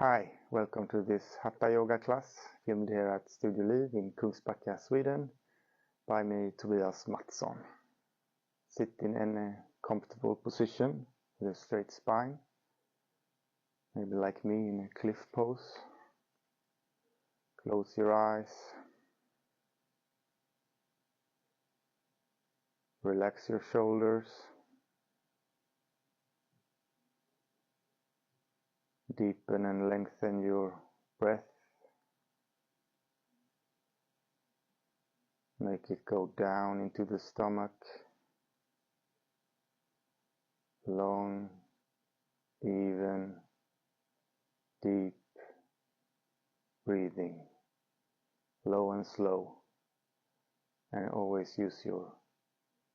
Hi, welcome to this Hatha Yoga class filmed here at Studio Liv in Kungsbacka, Sweden by me, Tobias Mattsson. Sit in any comfortable position with a straight spine, maybe like me in a cliff pose. Close your eyes, relax your shoulders, deepen and lengthen your breath. Make it go down into the stomach. Long, even, deep breathing, low and slow, and always use your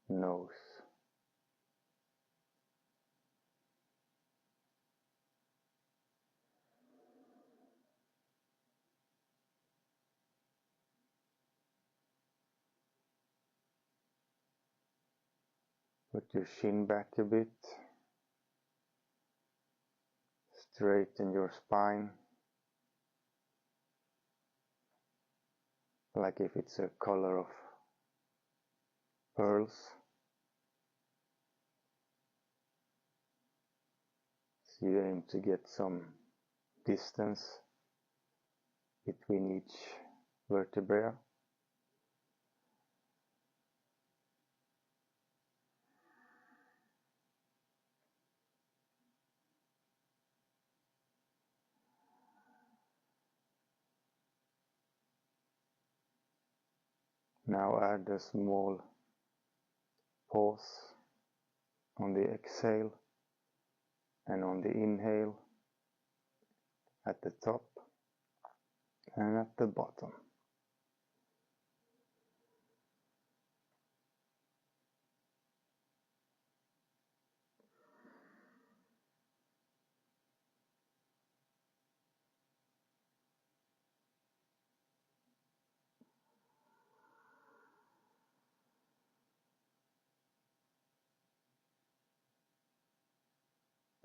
nose. Put your chin back a bit. Straighten your spine, like if it's a collar of pearls. So you aim to get some distance between each vertebra. Now add a small pause on the exhale and on the inhale at the top and at the bottom.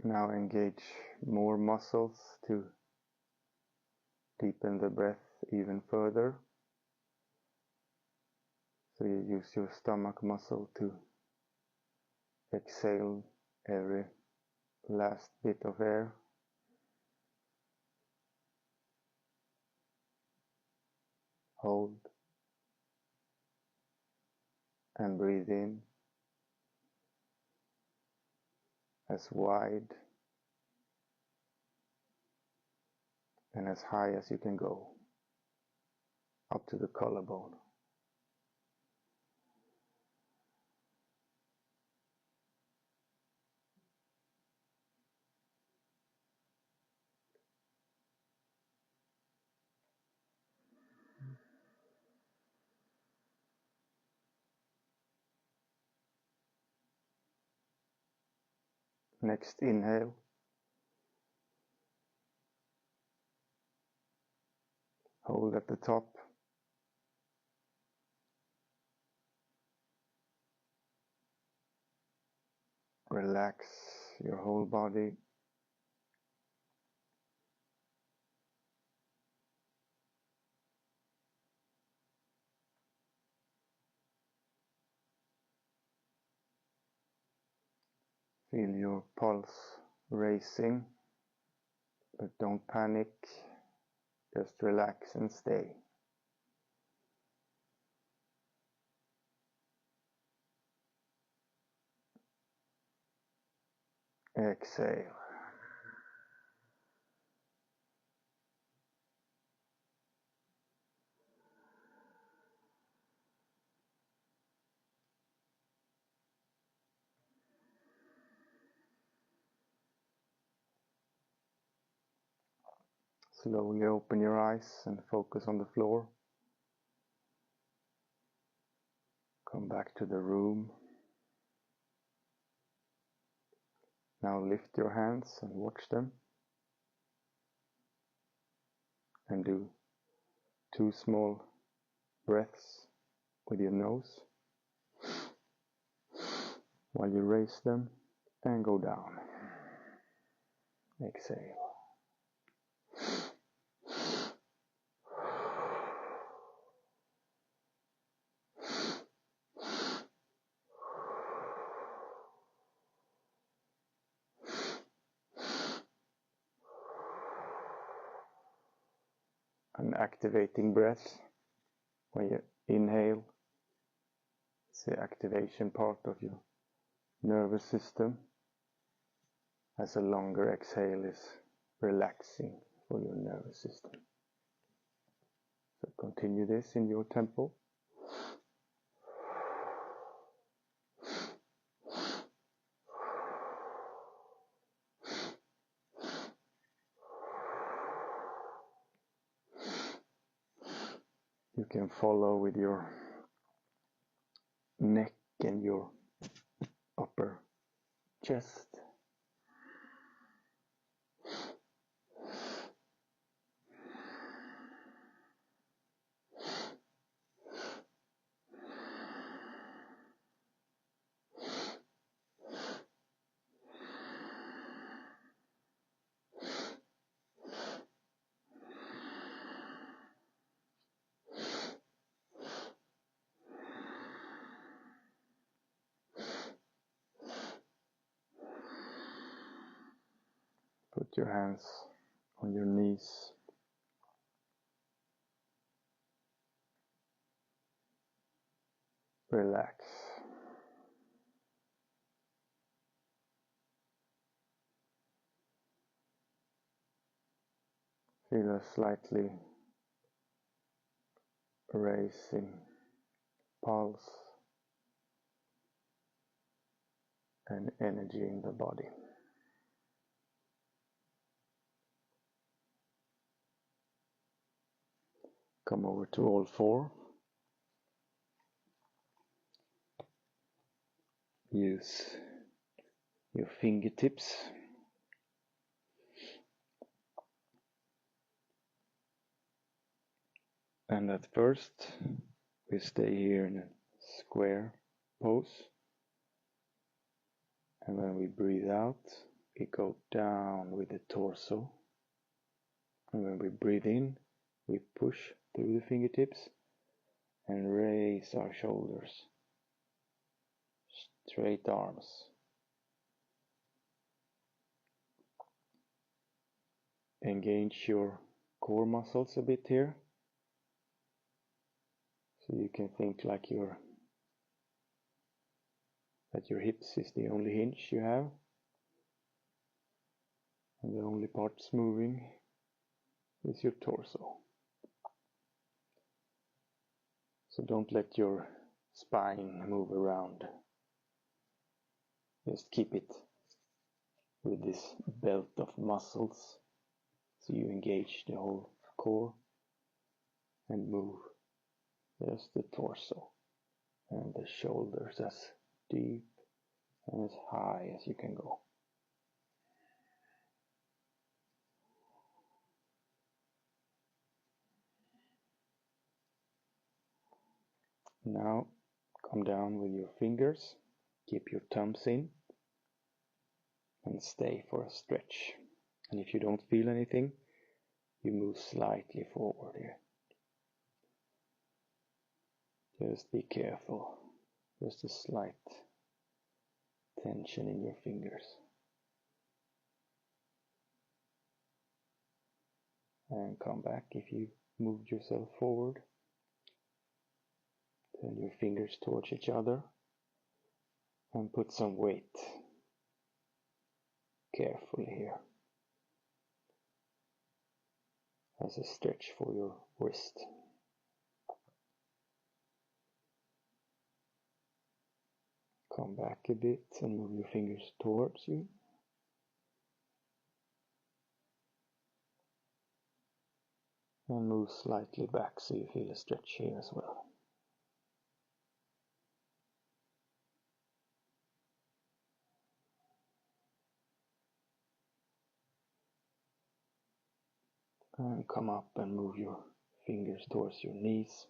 Now engage more muscles to deepen the breath even further. So you use your stomach muscle to exhale every last bit of air. Hold and breathe in as wide and as high as you can go, up to the collarbone. Next inhale. Hold at the top. Relax your whole body. Feel your pulse racing, but don't panic. Just relax and stay. Exhale. Slowly open your eyes and focus on the floor. Come back to the room. Now lift your hands and watch them. And do 2 small breaths with your nose while you raise them and go down. Exhale. an activating breath. When you inhale, it's the activation part of your nervous system, as a longer exhale is relaxing for your nervous system. So continue this in your tempo. You can follow with your neck and your upper chest. Put your hands on your knees. Relax. Feel a slightly raising pulse and energy in the body. Come over to all four. Use your fingertips and at first we stay here in a square pose, and when we breathe out we go down with the torso, and when we breathe in we push through the fingertips and raise our shoulders, straight arms. Engage your core muscles a bit here, so you can think like that your hips is the only hinge you have, and the only parts moving is your torso. So don't let your spine move around. Just keep it with this belt of muscles, so you engage the whole core and move just the torso and the shoulders as deep and as high as you can go. Now come down with your fingers, keep your thumbs in and stay for a stretch. And if you don't feel anything, you move slightly forward here. Just be careful, just a slight tension in your fingers. And come back if you moved yourself forward. Turn your fingers towards each other and put some weight carefully here as a stretch for your wrist. Come back a bit and move your fingers towards you. And move slightly back so you feel a stretch here as well. And come up and move your fingers towards your knees.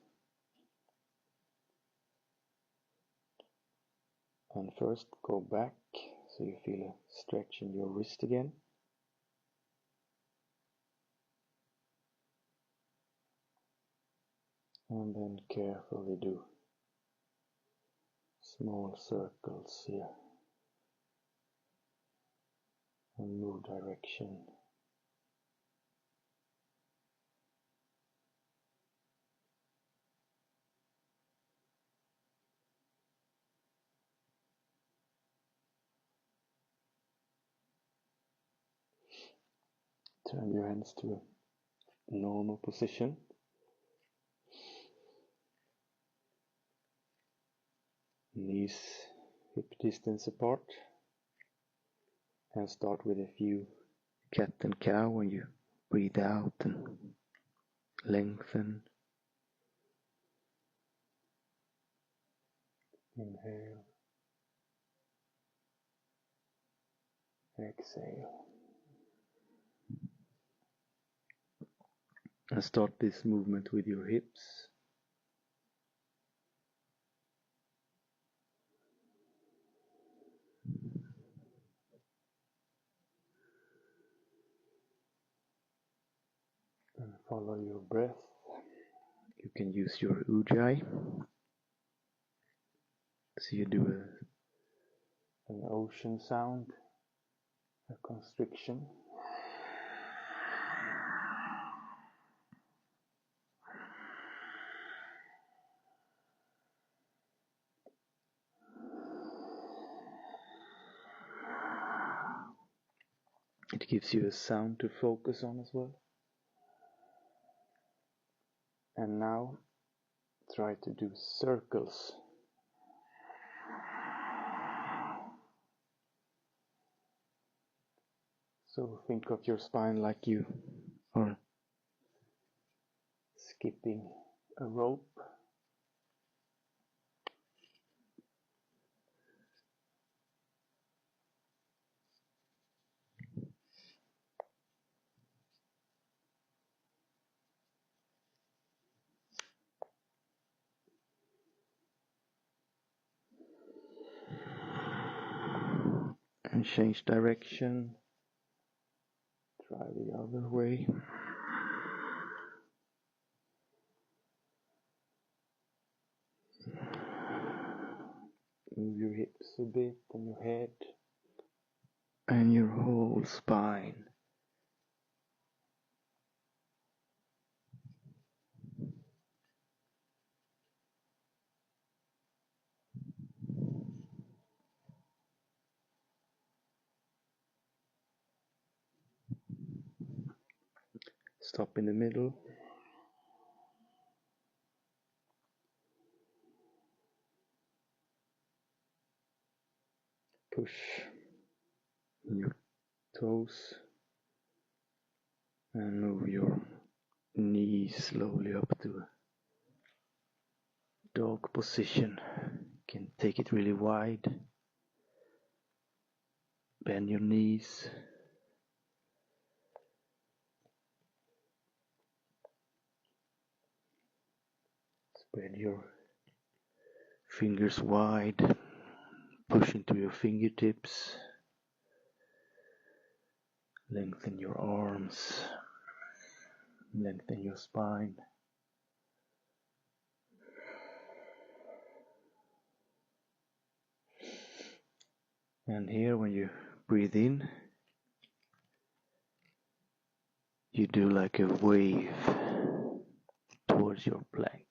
And first go back so you feel a stretch in your wrist again. And then carefully do small circles here. And move direction Turn your hands to a normal position. Knees hip distance apart. And start with a few cat and cow when you breathe out and lengthen. Inhale. Exhale. And start this movement with your hips. And follow your breath. You can use your ujjayi. So you do an ocean sound, a constriction. It gives you a sound to focus on as well. And now try to do circles. So think of your spine like you are skipping a rope. And change direction. Try the other way. Move your hips a bit and your head and your whole spine. Stop in the middle. Push your toes and move your knees slowly up to a dog position. You can take it really wide. Bend your knees. Spread your fingers wide. Push into your fingertips. Lengthen your arms. Lengthen your spine. And here when you breathe in, you do like a wave towards your plank.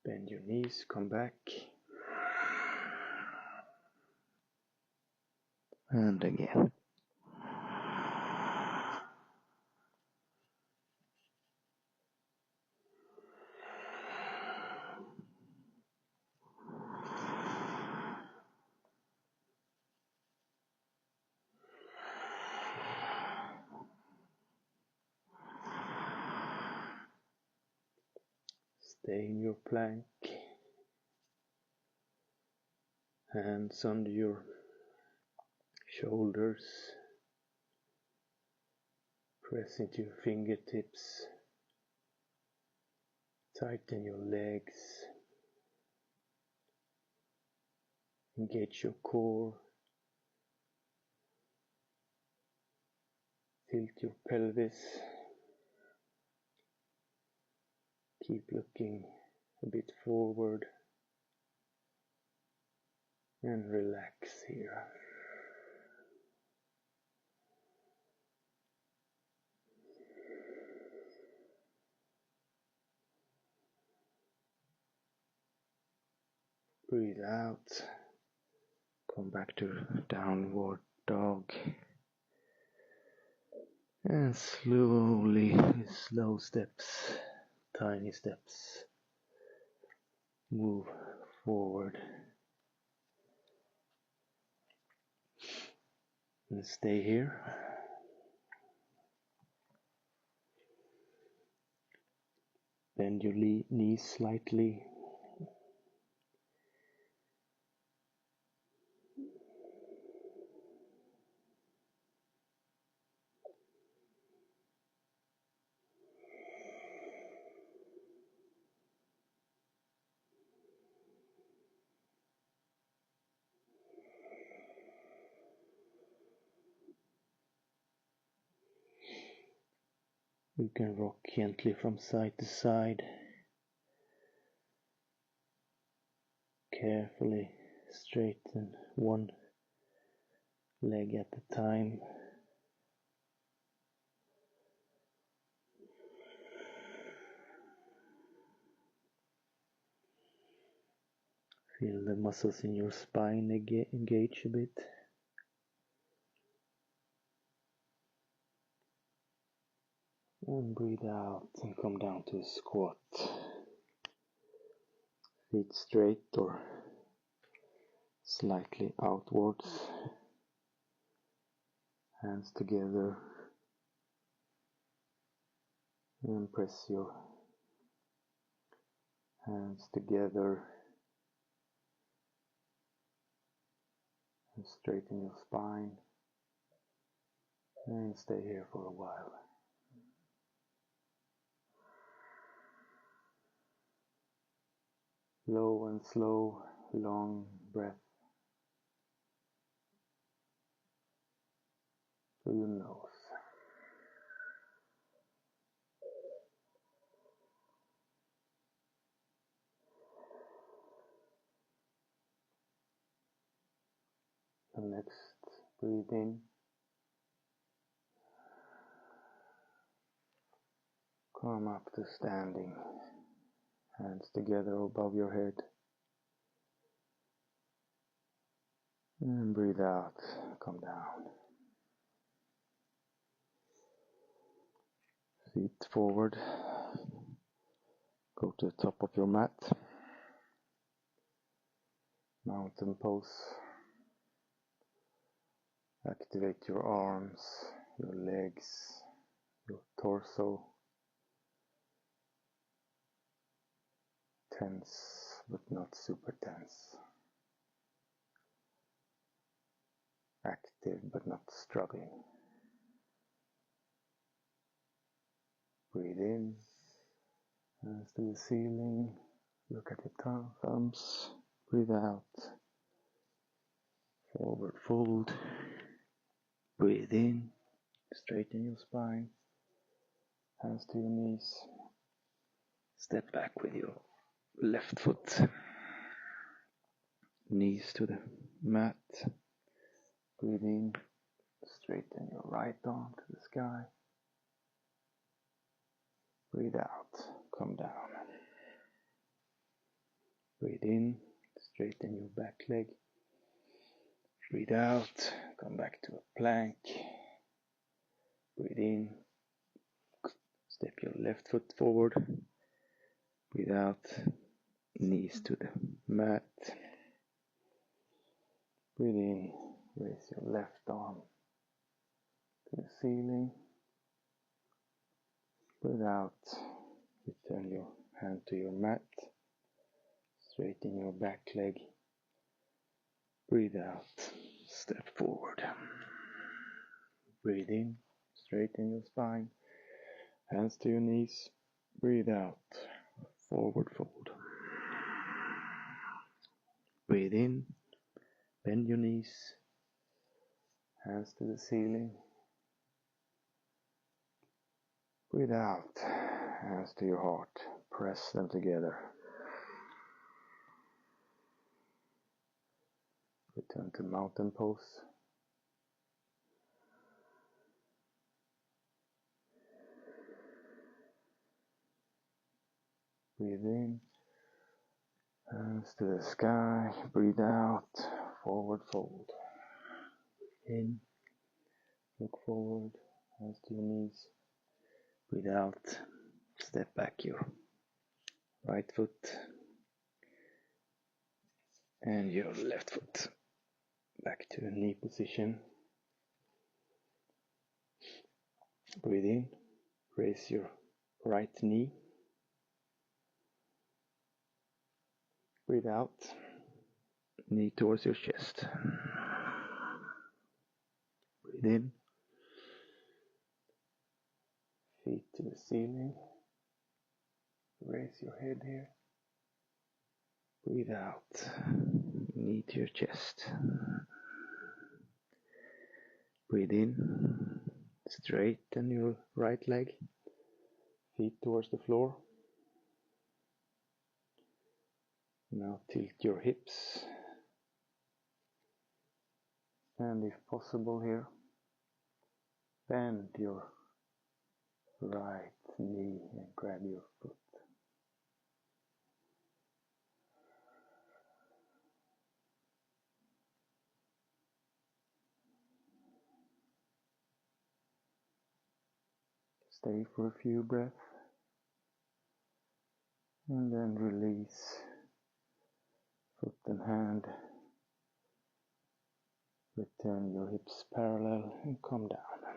Bend your knees, come back. And again. Stay in your plank. Hands under your shoulders. Press into your fingertips. Tighten your legs. Engage your core. Tilt your pelvis. Keep looking a bit forward. And relax here. Breathe out. Come back to downward dog. And slowly, slow steps, tiny steps, move forward. And stay here. Bend your knees slightly. You can rock gently from side to side. Carefully straighten one leg at a time. Feel the muscles in your spine engage a bit. And breathe out and come down to a squat. Feet straight or slightly outwards. Hands together. And press your hands together. And straighten your spine. And stay here for a while. Low and slow, long breath through your nose. And next, breathe in. Come up to standing. Hands together above your head. And breathe out, come down. Feet forward. Go to the top of your mat. Mountain pose. Activate your arms, your legs, your torso. Tense, but not super tense. Active, but not struggling. Breathe in, hands to the ceiling. Look at your thumbs. Breathe out. Forward fold. Breathe in. Straighten your spine. Hands to your knees. Step back with your left foot. Knees to the mat. Breathe in. Straighten your right arm to the sky. Breathe out. Come down. Breathe in. Straighten your back leg. Breathe out. Come back to a plank. Breathe in. Step your left foot forward. Breathe out. Knees to the mat. Breathe in. Raise your left arm to the ceiling. Breathe out. Return your hand to your mat. Straighten your back leg. Breathe out. Step forward. Breathe in. Straighten your spine. Hands to your knees. Breathe out. Forward fold. Breathe in. Bend your knees. Hands to the ceiling. Breathe out. Hands to your heart. Press them together. Return to mountain pose. Breathe in. Hands to the sky. Breathe out. Forward fold. in, look forward, hands to your knees. Breathe out, step back your right foot and your left foot back to knee position. Breathe in, raise your right knee. Breathe out, knee towards your chest. Breathe in, feet to the ceiling. Raise your head here. Breathe out, knee to your chest. Breathe in, straighten your right leg, feet towards the floor. Now tilt your hips, and if possible here, bend your right knee and grab your foot. Stay for a few breaths, and then release foot and hand. Return your hips parallel and come down.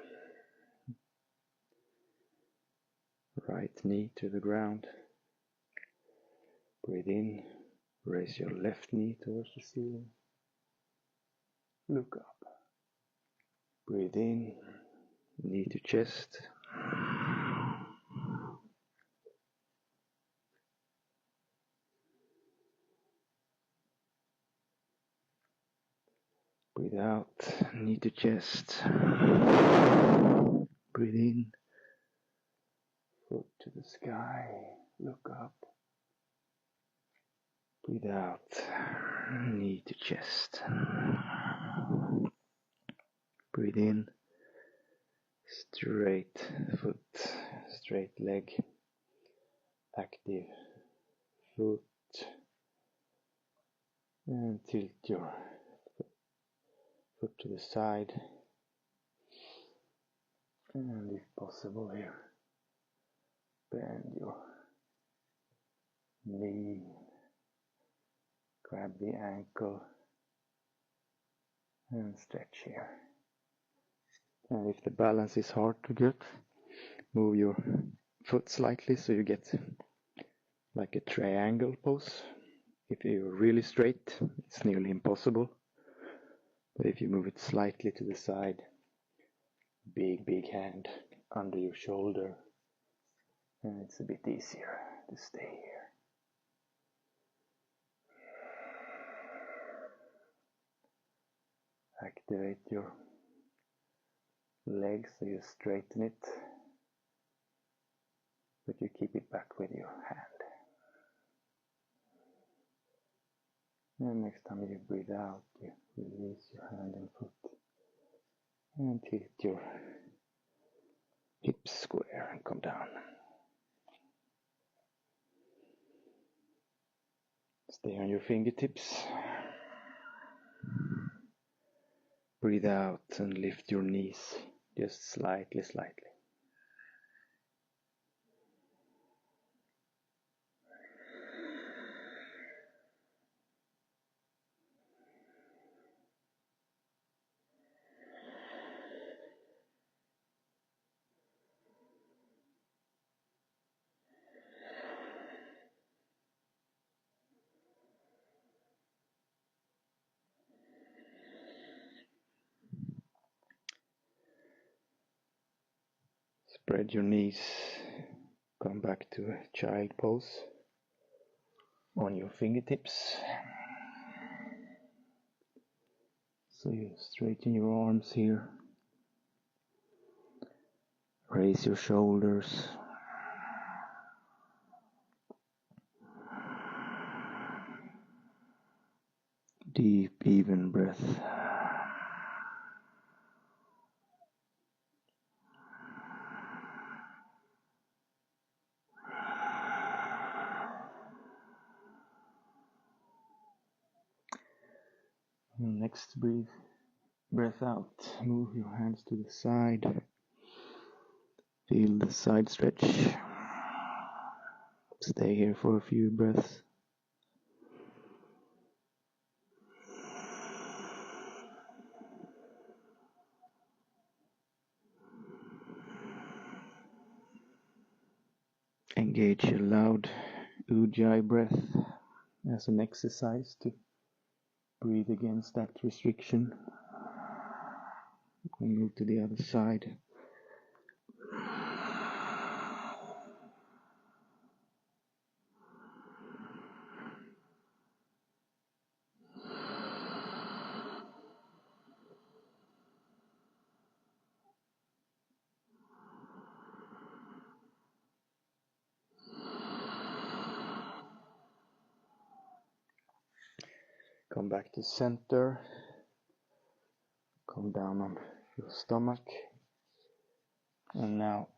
Right knee to the ground. Breathe in, raise your left knee towards the ceiling. Look up. Breathe in, knee to chest. Breathe out, knee to chest. Breathe in, foot to the sky, look up. Breathe out, knee to chest. Breathe in, straight foot, straight leg, active foot, and tilt your foot to the side, and if possible here, bend your knee, grab the ankle and stretch here. And if the balance is hard to get, move your foot slightly so you get like a triangle pose. If you're really straight, it's nearly impossible. But if you move it slightly to the side, big hand under your shoulder, and it's a bit easier to stay here. Activate your leg so you straighten it, but you keep it back with your hand. And next time you breathe out, you release your hand and foot and tilt your hips square and come down. Stay on your fingertips. Breathe out and lift your knees just slightly. Spread your knees, come back to a child pose on your fingertips. So you straighten your arms here, raise your shoulders, deep even breath. Next breath, breath out, move your hands to the side. Feel the side stretch. Stay here for a few breaths. Engage a loud Ujjayi breath as an exercise to breathe against that restriction. And move to the other side. Come back to center. Come down on your stomach. And now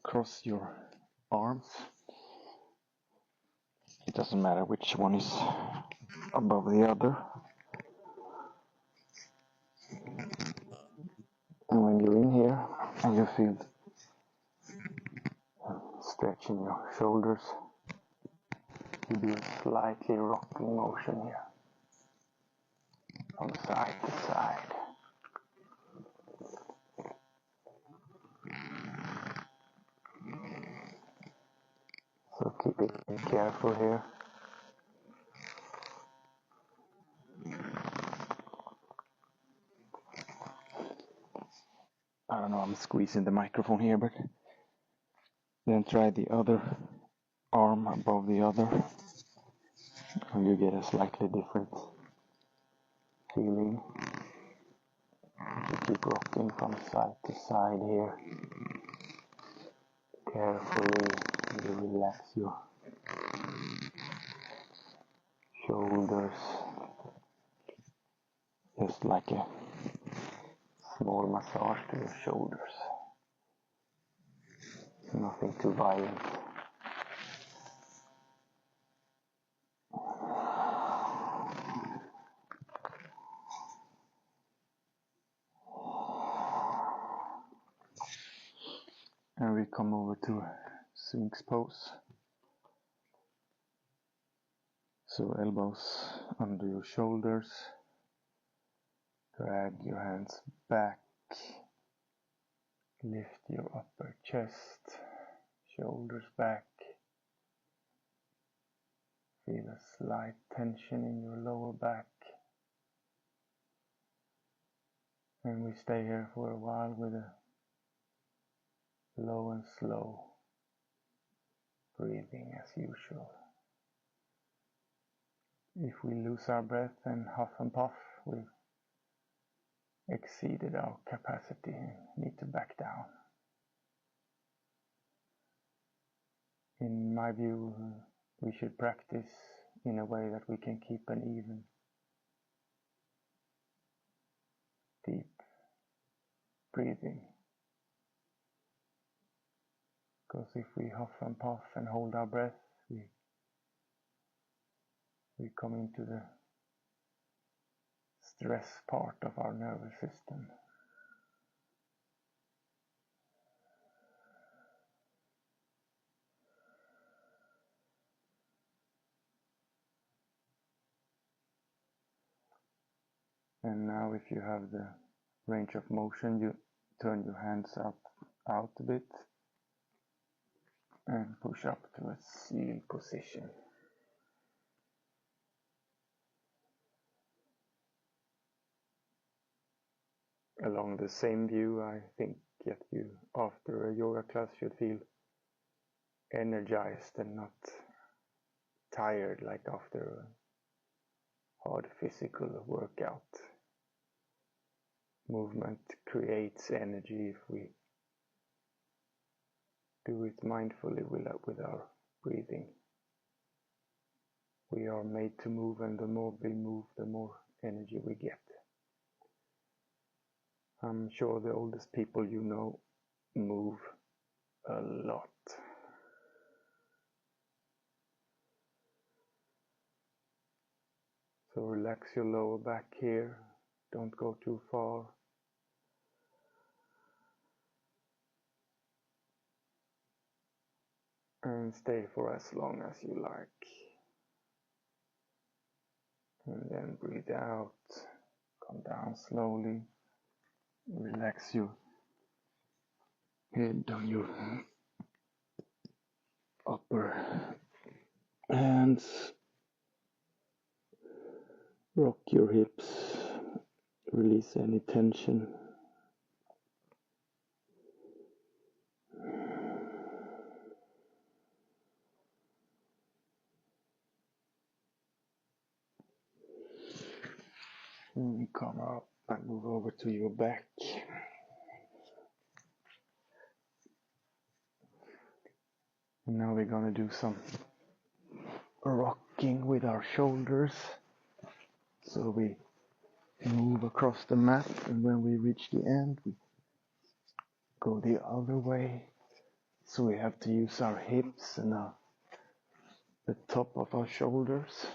cross your arms. It doesn't matter which one is above the other. And when you're in here and you feel stretch in your shoulders, you do a slightly rocking motion here from side to side. So keep it careful here. I don't know, I'm squeezing the microphone here, but then try the other arm above the other, and you get a slightly different feeling. You keep rocking from side to side here. Carefully, you relax your shoulders, just like a small massage to your shoulders. Nothing too violent. And we come over to Sphinx pose. So elbows under your shoulders. Drag your hands back. Lift your upper chest. Shoulders back. Feel a slight tension in your lower back. And we stay here for a while with a low and slow breathing as usual. If we lose our breath and huff and puff, we've exceeded our capacity and need to back down. In my view, we should practice in a way that we can keep an even, deep breathing. Because if we huff and puff and hold our breath, we come into the stress part of our nervous system. And now if you have the range of motion, you turn your hands out a bit and push up to a seal position. Along the same view, I think that you, after a yoga class, should feel energized and not tired like after a hard physical workout. Movement creates energy if we do it mindfully with our breathing. We are made to move, and the more we move, the more energy we get. I'm sure the oldest people you know move a lot. So relax your lower back here. Don't go too far. And stay for as long as you like. And then breathe out. Come down slowly. Relax your head on your upper hands. Rock your hips. Release any tension. And come up and move over to your back. And now we're gonna do some rocking with our shoulders. So we move across the mat, and when we reach the end, we go the other way. So we have to use our hips and the top of our shoulders.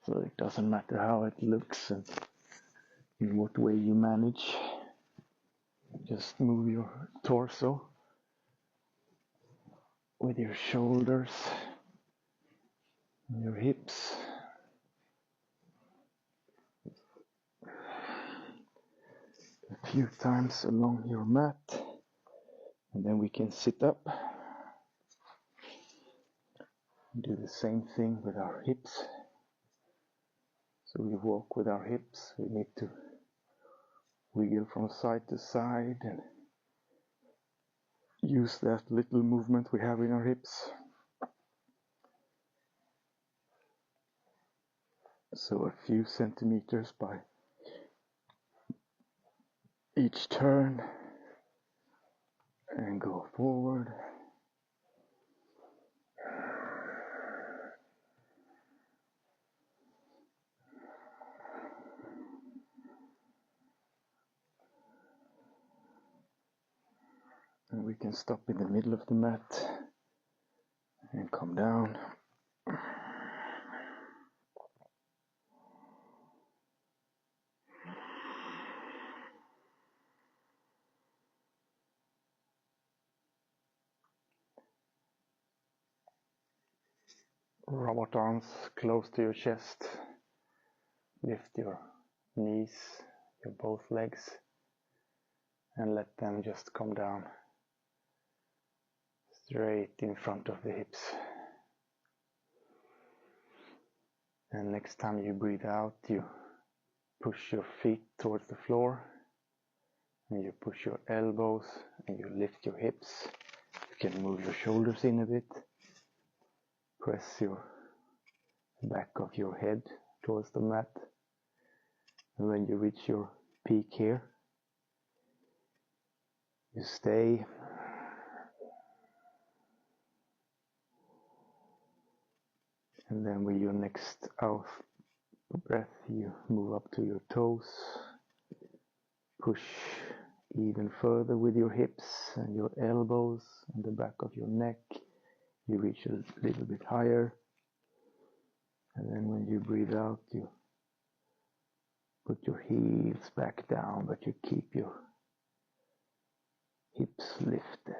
So it doesn't matter how it looks and in what way you manage. Just move your torso with your shoulders and your hips. A few times along your mat, and then we can sit up. Do the same thing with our hips. So we walk with our hips. We need to wiggle from side to side and use that little movement we have in our hips. So a few centimeters by each turn, and go forward. And we can stop in the middle of the mat and come down. Robot arms close to your chest. Lift your knees, your both legs, and let them just come down straight in front of the hips. And next time you breathe out, you push your feet towards the floor, and you push your elbows, and you lift your hips. You can move your shoulders in a bit. Press your back of your head towards the mat. And when you reach your peak here, you stay. And then with your next out breath, you move up to your toes. Push even further with your hips and your elbows and the back of your neck. You reach a little bit higher. And then when you breathe out, you put your heels back down, but you keep your hips lifted.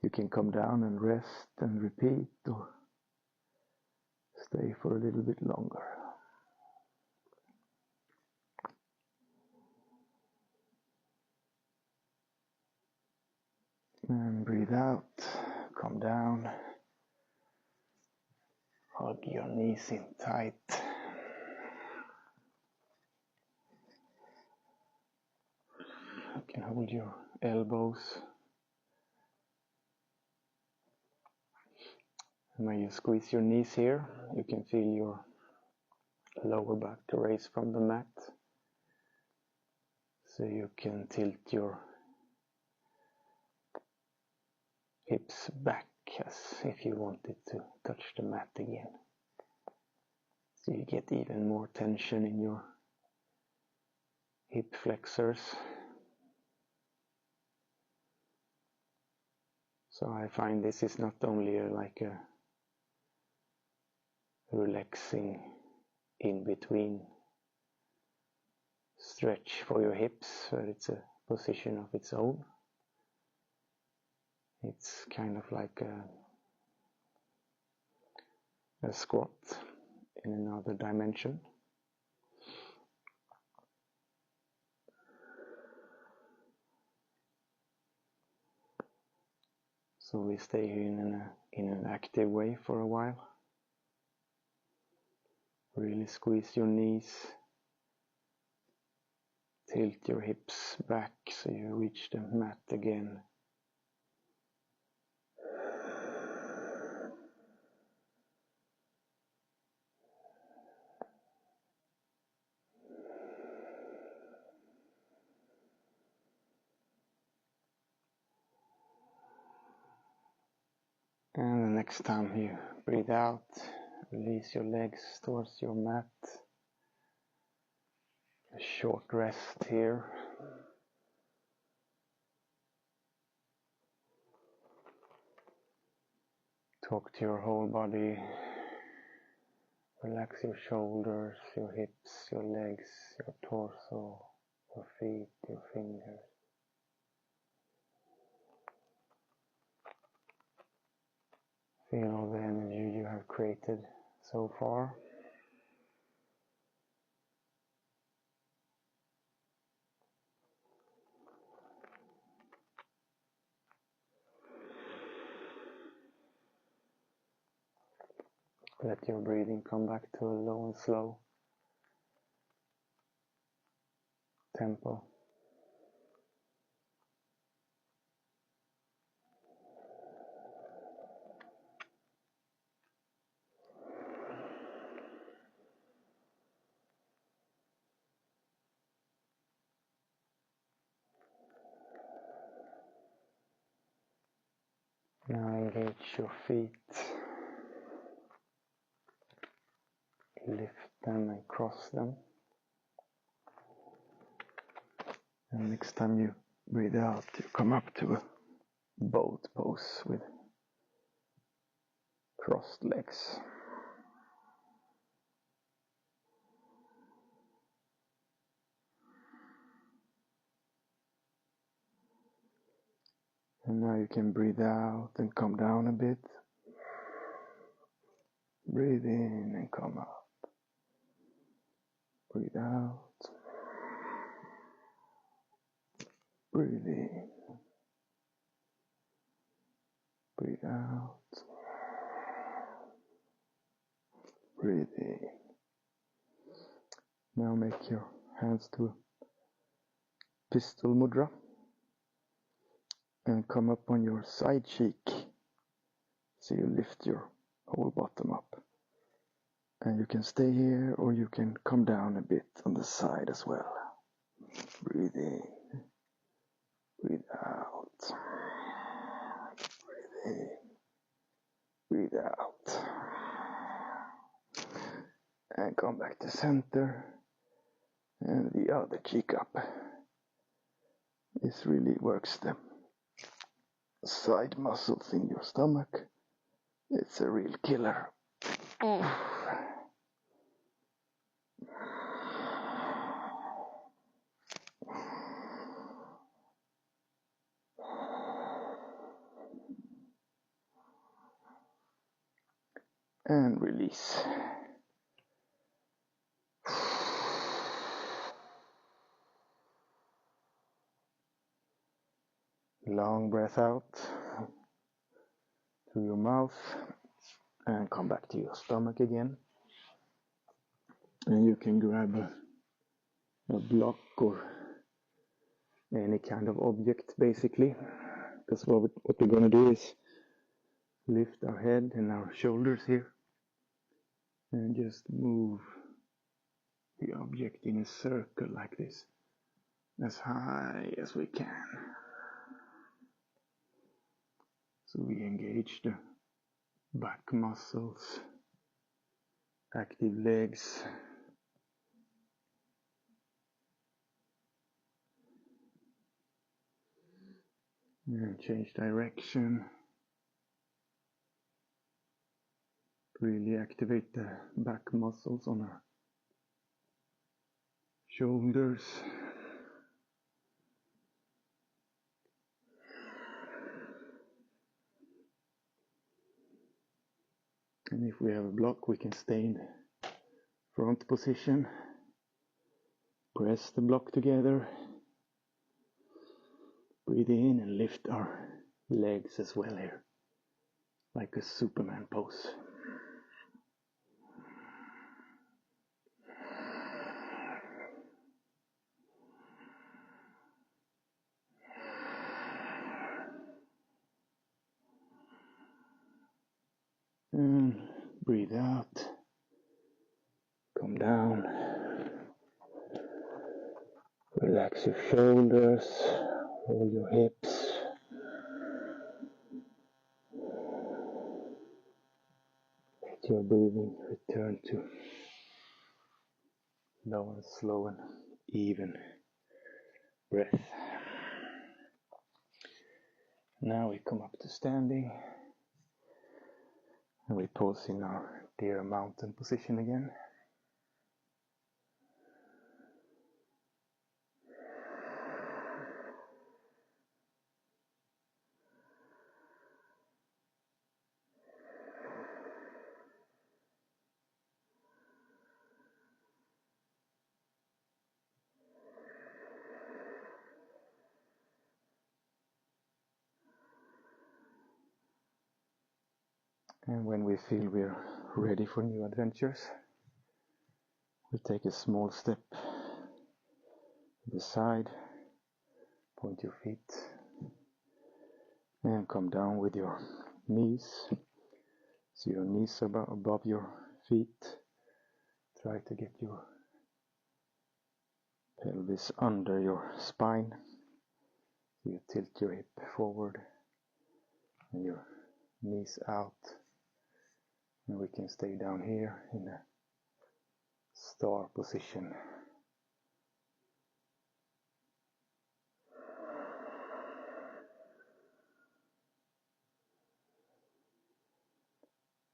You can come down and rest and repeat, or stay for a little bit longer. And breathe out, come down, hug your knees in tight. You can hold your elbows. And when you squeeze your knees here, you can feel your lower back raise from the mat. So you can tilt your hips back as if you wanted to touch the mat again. So you get even more tension in your hip flexors. So I find this is not only like a relaxing in between stretch for your hips, but it's a position of its own. It's kind of like a squat in another dimension. So we stay here in an active way for a while. Really squeeze your knees, tilt your hips back so you reach the mat again. And the next time you breathe out, release your legs towards your mat. A short rest here. Talk to your whole body. Relax your shoulders, your hips, your legs, your torso, your feet, your fingers. Feel all the energy you have created so far. Let your breathing come back to a low and slow tempo. Now engage your feet. Lift them and cross them. And next time you breathe out, you come up to a boat pose with crossed legs. And now you can breathe out and come down a bit. Breathe in and come up. Breathe out. Breathe in. Breathe out. Breathe in. Now make your hands to pistol mudra and come up on your side cheek. So you lift your whole bottom up. And you can stay here or you can come down a bit on the side as well. Breathe in. Breathe out. Breathe in. Breathe out. And come back to center. And the other cheek up. This really works the side muscles in your stomach. It's a real killer. And release. Long breath out through your mouth and come back to your stomach again. And you can grab a block or any kind of object basically. Because what we're going to do is lift our head and our shoulders here and just move the object in a circle like this as high as we can. So we engage the back muscles, active legs, and change direction. Really activate the back muscles on our shoulders. And if we have a block, we can stay in the front position. Press the block together. Breathe in and lift our legs as well here, like a Superman pose. And breathe out. Come down. Relax your shoulders, roll your hips. Let your breathing return to low and slow and even breath. Now we come up to standing and we pose in our deer mountain position again. And when we feel we're ready for new adventures, we take a small step to the side, point your feet, and come down with your knees. So your knees are above your feet. Try to get your pelvis under your spine. So you tilt your hip forward and your knees out. And we can stay down here in a star position.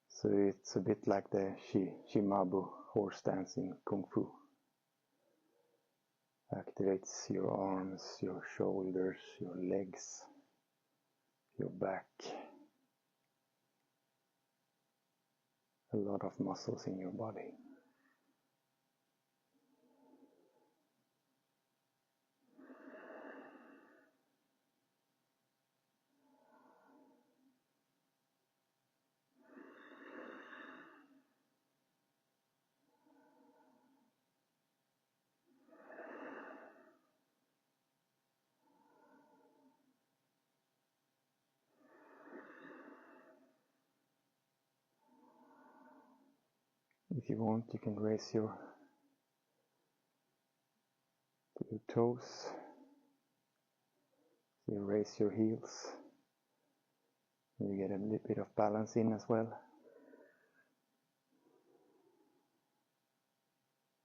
So it's a bit like the Shimabu horse dance in Kung Fu. Activates your arms, your shoulders, your legs, your back. A lot of muscles in your body. If you want, you can raise your toes. You raise your heels. You get a little bit of balance in as well.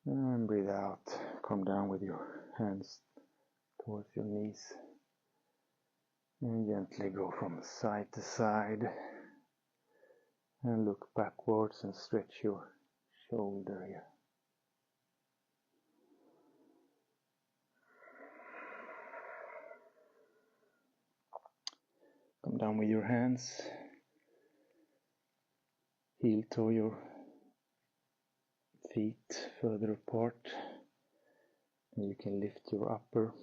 And breathe out. Come down with your hands towards your knees. And gently go from side to side. And look backwards and stretch your shoulder here. Come down with your hands. Heel toe your feet further apart. And you can lift your upper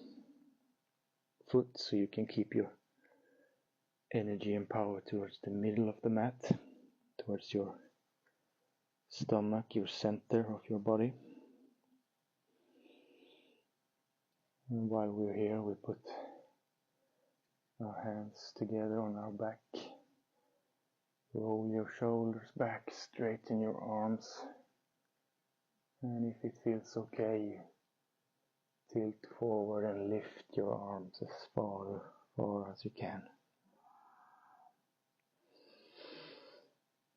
foot so you can keep your energy and power towards the middle of the mat, towards your stomach, your center of your body. And while we're here, we put our hands together on our back. Roll your shoulders back, straighten your arms. And if it feels okay, tilt forward and lift your arms as far as you can.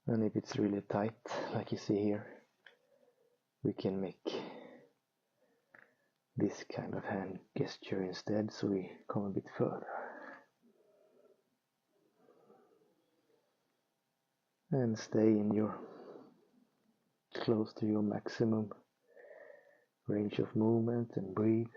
And if it's really tight, like you see here, we can make this kind of hand gesture instead, so we come a bit further. And stay in your close to your maximum range of movement and breathe.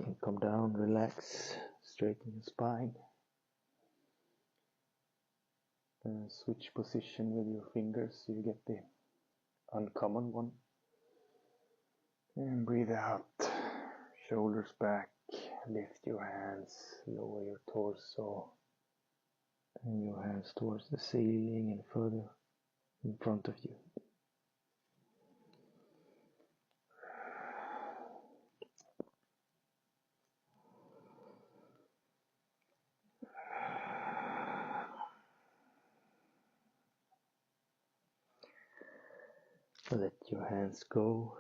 And come down, relax, straighten your spine. Switch position with your fingers so you get the uncommon one. And breathe out, shoulders back, lift your hands, lower your torso and your hands towards the ceiling and further in front of you. Let your hands go.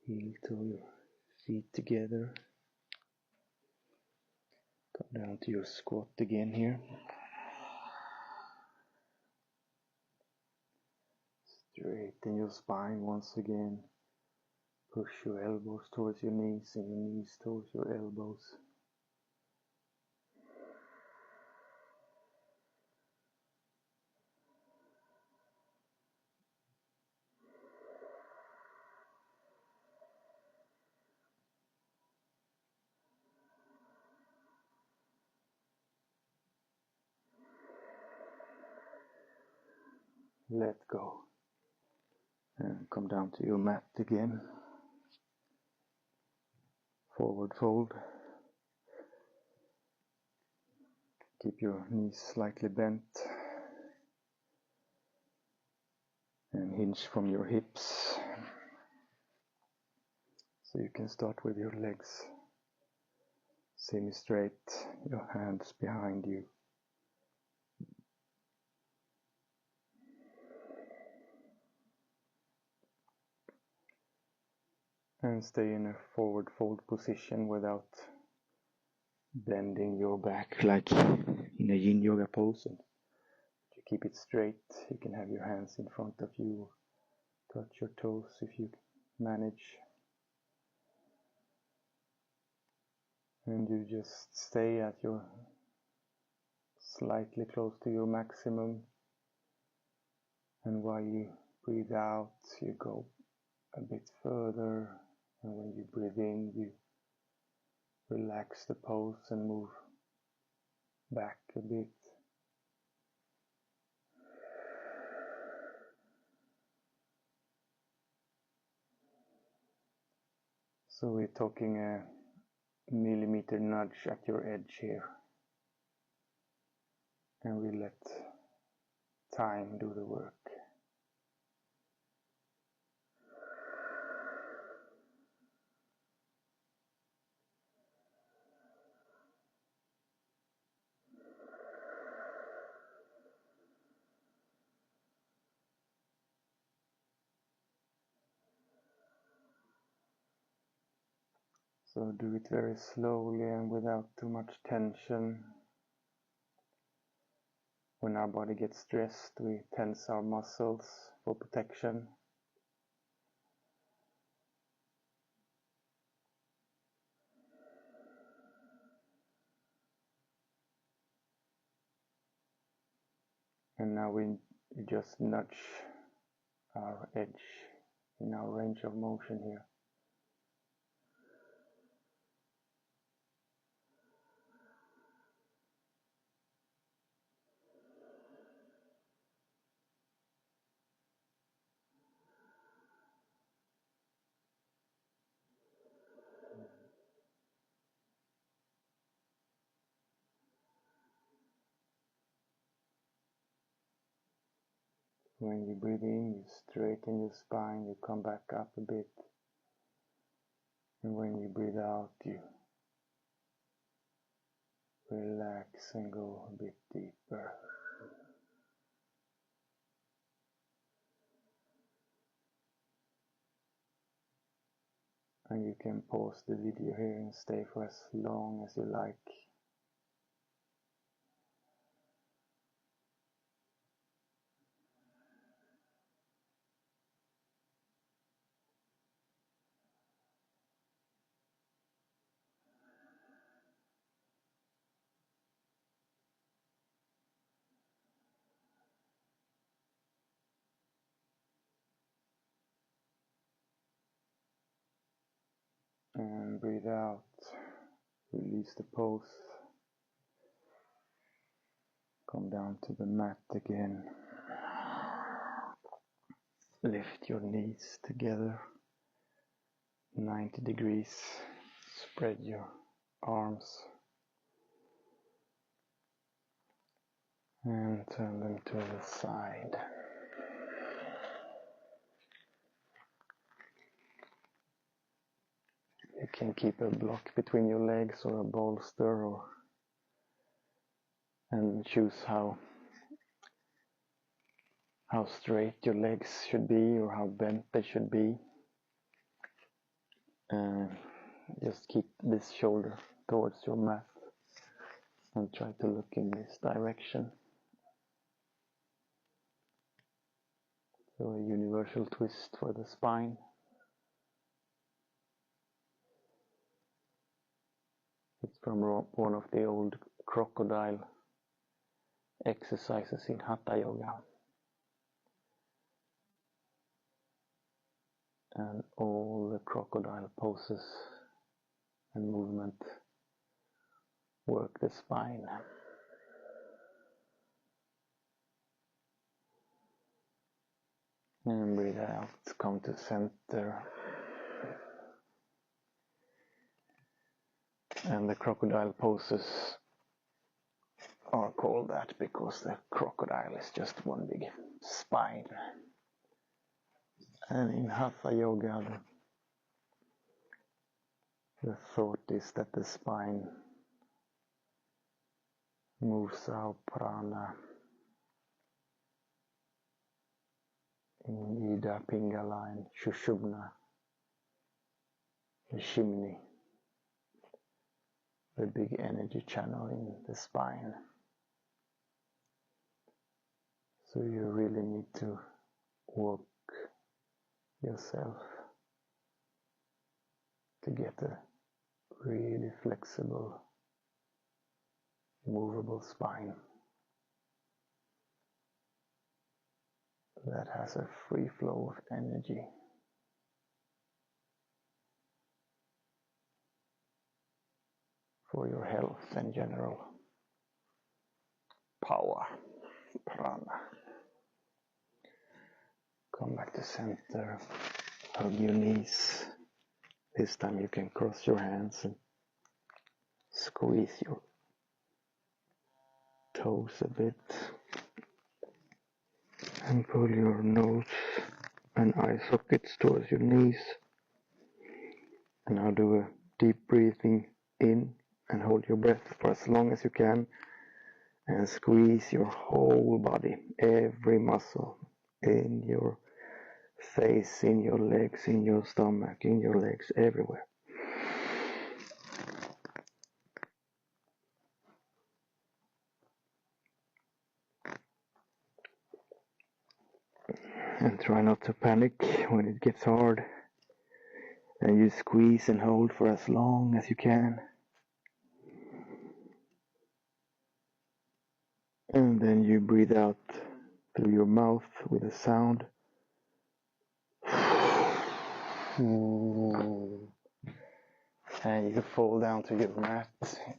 Heel to your feet together. Come down to your squat again here. Straighten your spine once again. Push your elbows towards your knees and your knees towards your elbows. Let go. And come down to your mat again. Forward fold. Keep your knees slightly bent. And hinge from your hips. So you can start with your legs semi-straight, your hands behind you. And stay in a forward fold position without bending your back like in a yin yoga pose. And to keep it straight, you can have your hands in front of you, touch your toes if you manage. And you just stay at your slightly close to your maximum. And while you breathe out, you go a bit further. And when you breathe in, you relax the pose and move back a bit. So we're talking a millimeter nudge at your edge here. And we let time do the work. So do it very slowly and without too much tension. When our body gets stressed, we tense our muscles for protection. And now we just nudge our edge in our range of motion here. When you breathe in, you straighten your spine, you come back up a bit. And when you breathe out, you relax and go a bit deeper. And you can pause the video here and stay for as long as you like. And breathe out, release the pose. Come down to the mat again. Lift your knees together, 90 degrees. Spread your arms and turn them to the side. You can keep a block between your legs or a bolster, and choose how straight your legs should be or how bent they should be. Just keep this shoulder towards your mat and try to look in this direction. So a universal twist for the spine. It's from one of the old crocodile exercises in Hatha Yoga. And all the crocodile poses and movement work the spine. And breathe out, come to center. And the crocodile poses are called that because the crocodile is just one big spine. And in Hatha Yoga, the thought is that the spine moves out prana in Ida, Pingala, and Shushumna, the chimney, the big energy channel in the spine. So you really need to work yourself to get a really flexible, movable spine that has a free flow of energy. For your health and general power, prana. Come back to center, hug your knees. This time you can cross your hands and squeeze your toes a bit. And pull your nose and eye sockets towards your knees. And now do a deep breathing in and hold your breath for as long as you can. And squeeze your whole body, every muscle in your face, in your legs, in your stomach, in your legs, everywhere. And try not to panic when it gets hard. And you squeeze and hold for as long as you can. And then you breathe out through your mouth with a sound. And you fall down to your mat.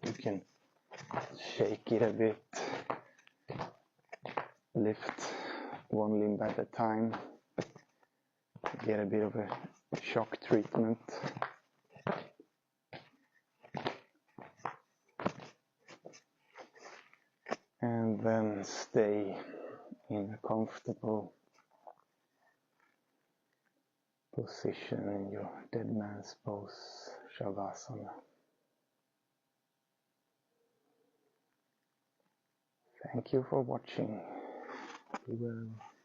You can shake it a bit. Lift one limb at a time. Get a bit of a shock treatment. And then stay in a comfortable position in your dead man's pose, Shavasana. Thank you for watching. Be well.